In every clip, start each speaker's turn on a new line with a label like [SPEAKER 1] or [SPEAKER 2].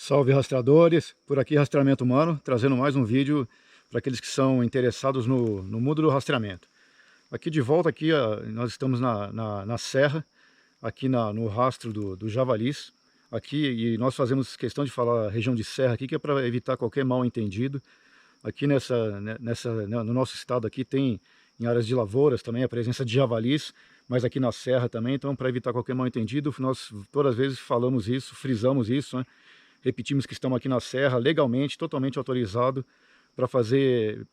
[SPEAKER 1] Salve rastreadores, por aqui Rastreamento Humano, trazendo mais um vídeo para aqueles que são interessados no mundo do rastreamento. Aqui de volta, aqui, nós estamos na serra, aqui no rastro do javalis, aqui, e nós fazemos questão de falar região de serra aqui, que é para evitar qualquer mal entendido. Aqui no nosso estado aqui tem, em áreas de lavouras também, a presença de javalis, mas aqui na serra também, então para evitar qualquer mal entendido, nós todas as vezes falamos isso, frisamos isso, né? Repetimos que estamos aqui na serra, legalmente, totalmente autorizado para fazer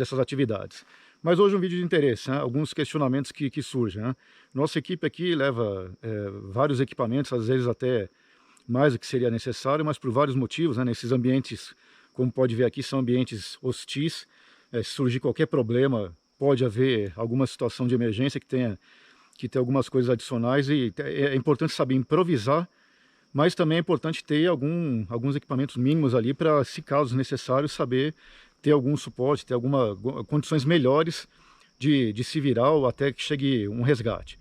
[SPEAKER 1] essas atividades. Mas hoje um vídeo de interesse, né? Alguns questionamentos que surgem, né? Nossa equipe aqui leva vários equipamentos, às vezes até mais do que seria necessário, mas por vários motivos, né? Nesses ambientes, como pode ver aqui, são ambientes hostis. Se surgir qualquer problema, pode haver alguma situação de emergência que tenha algumas coisas adicionais, e é importante saber improvisar, mas também é importante ter alguns equipamentos mínimos ali para, se caso necessário, saber ter algum suporte, ter condições melhores de se virar ou até que chegue um resgate.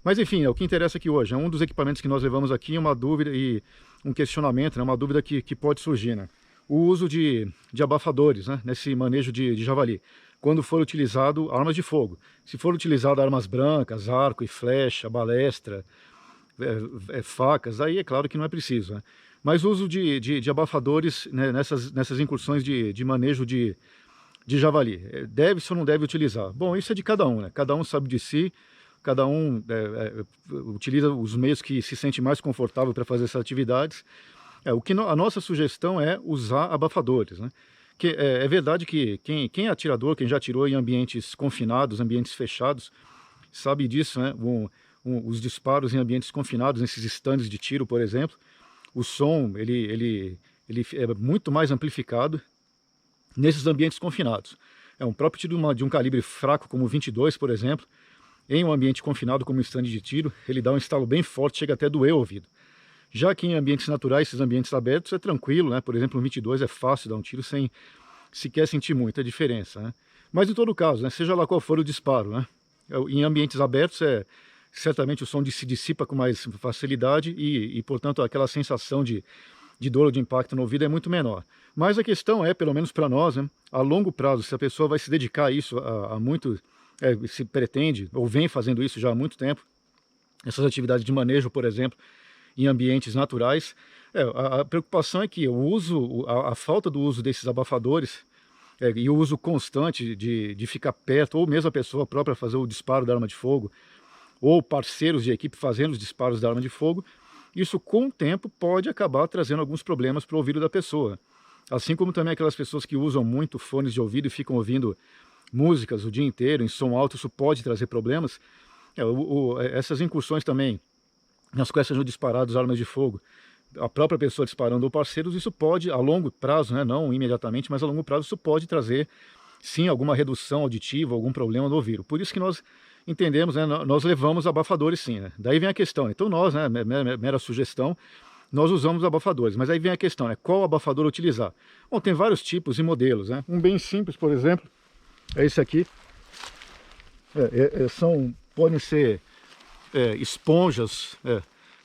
[SPEAKER 1] Mas enfim, o que interessa aqui hoje é um dos equipamentos que nós levamos aqui, uma dúvida e um questionamento, né, uma dúvida que pode surgir, né? O uso de abafadores, né, nesse manejo de javali, quando for utilizado armas de fogo. Se for utilizado armas brancas, arco e flecha, balestra, facas, aí é claro que não é preciso, né? Mas o uso de abafadores, né, nessas incursões de manejo de javali, deve-se ou não deve utilizar? Bom, isso é de cada um, né? Cada um sabe de si, cada um utiliza os meios que se sente mais confortável para fazer essas atividades. A nossa sugestão é usar abafadores, né? Que é verdade que quem é atirador, quem já atirou em ambientes confinados, ambientes fechados, sabe disso, né? Os disparos em ambientes confinados, nesses estandes de tiro, por exemplo, o som ele é muito mais amplificado nesses ambientes confinados. Um próprio tiro de um calibre fraco, como o 22, por exemplo, em um ambiente confinado como um estande de tiro, ele dá um estalo bem forte, chega até a doer o ouvido. Já que em ambientes naturais, esses ambientes abertos, é tranquilo, né? Por exemplo, um 22 é fácil dar um tiro sem sequer sentir muita diferença, né? Mas em todo caso, né, seja lá qual for o disparo, né, em ambientes abertos certamente o som se dissipa com mais facilidade e portanto, aquela sensação de dor ou de impacto no ouvido é muito menor. Mas a questão é, pelo menos para nós, né, a longo prazo, se a pessoa vai se dedicar a isso se pretende, ou vem fazendo isso já há muito tempo, essas atividades de manejo, por exemplo, em ambientes naturais, a preocupação é que a falta do uso desses abafadores e o uso constante de ficar perto, ou mesmo a pessoa própria fazer o disparo da arma de fogo, ou parceiros de equipe fazendo os disparos da arma de fogo, isso com o tempo pode acabar trazendo alguns problemas para o ouvido da pessoa. Assim como também aquelas pessoas que usam muito fones de ouvido e ficam ouvindo músicas o dia inteiro em som alto, isso pode trazer problemas. Essas incursões também, nas quais sejam disparadas armas de fogo, a própria pessoa disparando ou parceiros, isso pode, a longo prazo, né, não imediatamente, mas a longo prazo, isso pode trazer, sim, alguma redução auditiva, algum problema no ouvido. Por isso que nós entendemos, né, nós levamos abafadores, sim, né? Daí vem a questão, então nós, né, mera sugestão, nós usamos abafadores, mas aí vem a questão, né, qual abafador utilizar? Bom, tem vários tipos e modelos, né? Um bem simples, por exemplo, é esse aqui. Podem ser esponjas,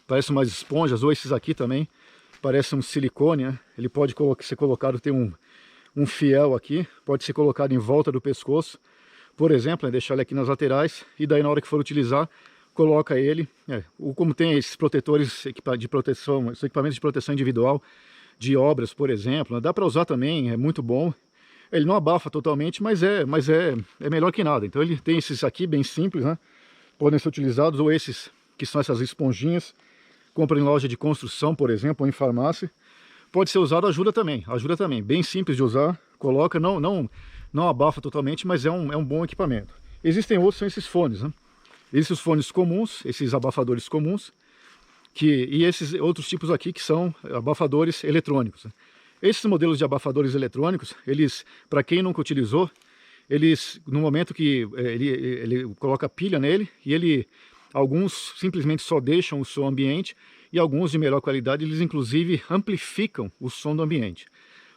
[SPEAKER 1] parecem umas esponjas, ou esses aqui também, parece um silicone, né? Ele pode ser colocado, tem um fiel aqui, pode ser colocado em volta do pescoço, por exemplo, deixar ele aqui nas laterais, e daí na hora que for utilizar, coloca ele, como tem esses protetores de proteção, esses equipamentos de proteção individual, de obras, por exemplo, né? Dá para usar também, é muito bom. Ele não abafa totalmente, mas é melhor que nada. Então ele tem esses aqui bem simples, né? Podem ser utilizados, ou esses que são essas esponjinhas, compra em loja de construção, por exemplo, ou em farmácia. Pode ser usado, ajuda também, bem simples de usar, coloca, não abafa totalmente, mas é um bom equipamento. Existem outros, são esses fones, né? Existem os fones comuns, esses abafadores comuns, e esses outros tipos aqui que são abafadores eletrônicos, né? Esses modelos de abafadores eletrônicos, eles, para quem nunca utilizou, eles, no momento que ele coloca pilha nele, e alguns simplesmente só deixam o som ambiente, e alguns de melhor qualidade, eles inclusive amplificam o som do ambiente.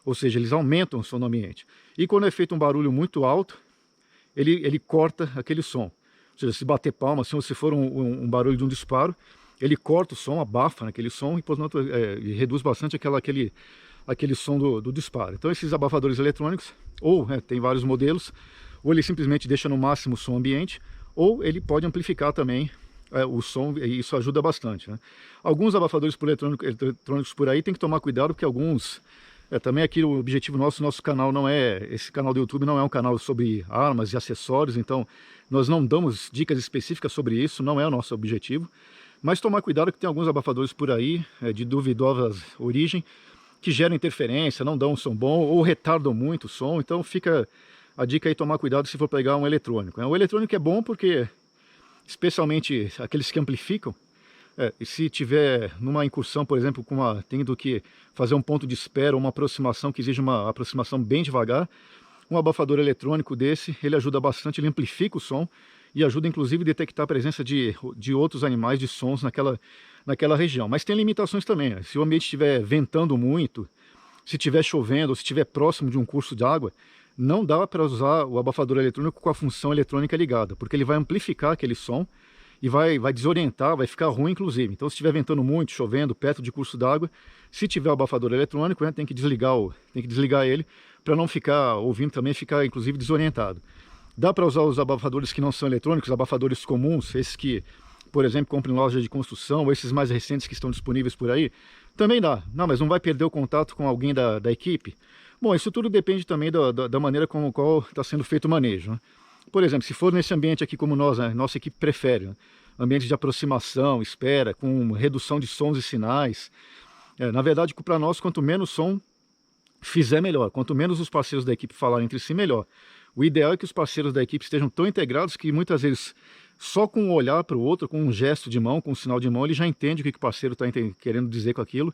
[SPEAKER 1] Ou seja, eles aumentam o som do ambiente. E quando é feito um barulho muito alto, ele corta aquele som. Ou seja, se bater palma, se for um barulho de um disparo, ele corta o som, abafa aquele som e, portanto, reduz bastante aquele som do disparo. Então esses abafadores eletrônicos, ou tem vários modelos, ou ele simplesmente deixa no máximo o som ambiente, ou ele pode amplificar também o som, e isso ajuda bastante, né? Alguns abafadores eletrônicos por aí tem que tomar cuidado, porque alguns... também aqui o objetivo nosso canal não é... Esse canal do YouTube não é um canal sobre armas e acessórios, então nós não damos dicas específicas sobre isso, não é o nosso objetivo. Mas tomar cuidado que tem alguns abafadores por aí, de duvidosa origem, que geram interferência, não dão um som bom, ou retardam muito o som, então fica a dica aí, tomar cuidado se for pegar um eletrônico, né? O eletrônico é bom porque, especialmente aqueles que amplificam, e se tiver numa incursão, por exemplo, tendo que fazer um ponto de espera, uma aproximação que exige uma aproximação bem devagar, um abafador eletrônico desse, ele ajuda bastante, ele amplifica o som e ajuda inclusive a detectar a presença de outros animais, de sons naquela região. Mas tem limitações também, né? Se o ambiente estiver ventando muito, se estiver chovendo, ou se estiver próximo de um curso de água, não dá para usar o abafador eletrônico com a função eletrônica ligada, porque ele vai amplificar aquele som e vai desorientar, vai ficar ruim inclusive. Então se estiver ventando muito, chovendo, perto de curso d'água, se tiver o abafador eletrônico, tem que desligar ele, para não ficar ouvindo também, ficar inclusive desorientado. Dá para usar os abafadores que não são eletrônicos, abafadores comuns, esses que, por exemplo, compram em loja de construção, ou esses mais recentes que estão disponíveis por aí, também dá. Não, mas não vai perder o contato com alguém da equipe? Bom, isso tudo depende também da maneira com a qual está sendo feito o manejo, né? Por exemplo, se for nesse ambiente aqui como nós, né, nossa equipe prefere, né, ambiente de aproximação, espera, com redução de sons e sinais. Na verdade, para nós, quanto menos som fizer, melhor. Quanto menos os parceiros da equipe falarem entre si, melhor. O ideal é que os parceiros da equipe estejam tão integrados que muitas vezes, só com um olhar para o outro, com um gesto de mão, com um sinal de mão, ele já entende o que o parceiro está querendo dizer com aquilo.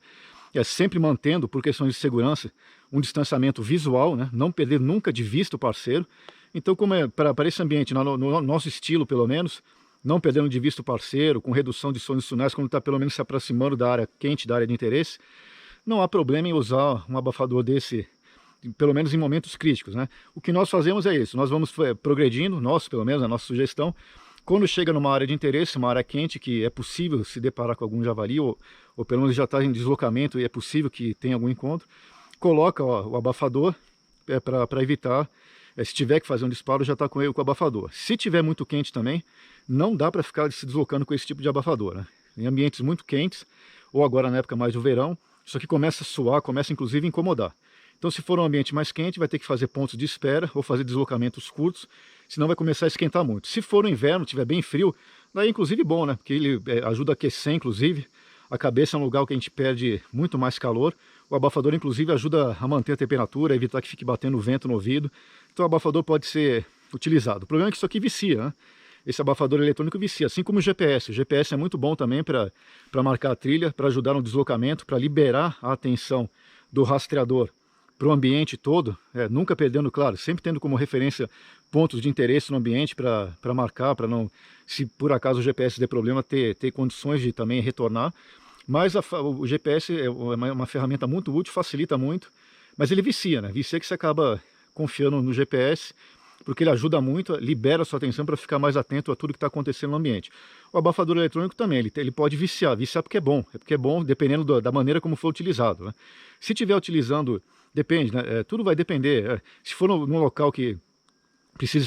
[SPEAKER 1] Sempre mantendo, por questões de segurança, um distanciamento visual, né? Não perder nunca de vista o parceiro. Então, como para esse ambiente, no nosso estilo pelo menos, não perdendo de vista o parceiro, com redução de sons e sinais, quando está pelo menos se aproximando da área quente, da área de interesse, não há problema em usar um abafador desse, pelo menos em momentos críticos, né? O que nós fazemos é isso, nós vamos progredindo, pelo menos a nossa sugestão, quando chega numa área de interesse, uma área quente, que é possível se deparar com algum javali, ou pelo menos já está em deslocamento e é possível que tenha algum encontro, coloca o abafador para evitar, se tiver que fazer um disparo, já está com o abafador. Se tiver muito quente também, não dá para ficar se deslocando com esse tipo de abafador, né? Em ambientes muito quentes, ou agora na época mais do verão, isso aqui começa a suar, começa inclusive a incomodar. Então, se for um ambiente mais quente, vai ter que fazer pontos de espera ou fazer deslocamentos curtos, senão vai começar a esquentar muito. Se for no inverno, tiver bem frio, daí é inclusive bom, né? Porque ele ajuda a aquecer, inclusive. A cabeça é um lugar que a gente perde muito mais calor. O abafador, inclusive, ajuda a manter a temperatura, evitar que fique batendo vento no ouvido. Então, o abafador pode ser utilizado. O problema é que isso aqui vicia, né? Esse abafador eletrônico vicia, assim como o GPS. O GPS é muito bom também para marcar a trilha, para ajudar no deslocamento, para liberar a atenção do rastreador para o ambiente todo, nunca perdendo, claro, sempre tendo como referência pontos de interesse no ambiente para marcar, para não, se por acaso o GPS der problema, ter condições de também retornar. Mas o GPS é uma ferramenta muito útil, facilita muito, mas ele vicia, né? Vicia que você acaba confiando no GPS, porque ele ajuda muito, libera a sua atenção para ficar mais atento a tudo que está acontecendo no ambiente. O abafador eletrônico também, ele pode viciar porque é bom dependendo da maneira como for utilizado, né? Se estiver utilizando, depende, né? Tudo vai depender. Se for num local que precisa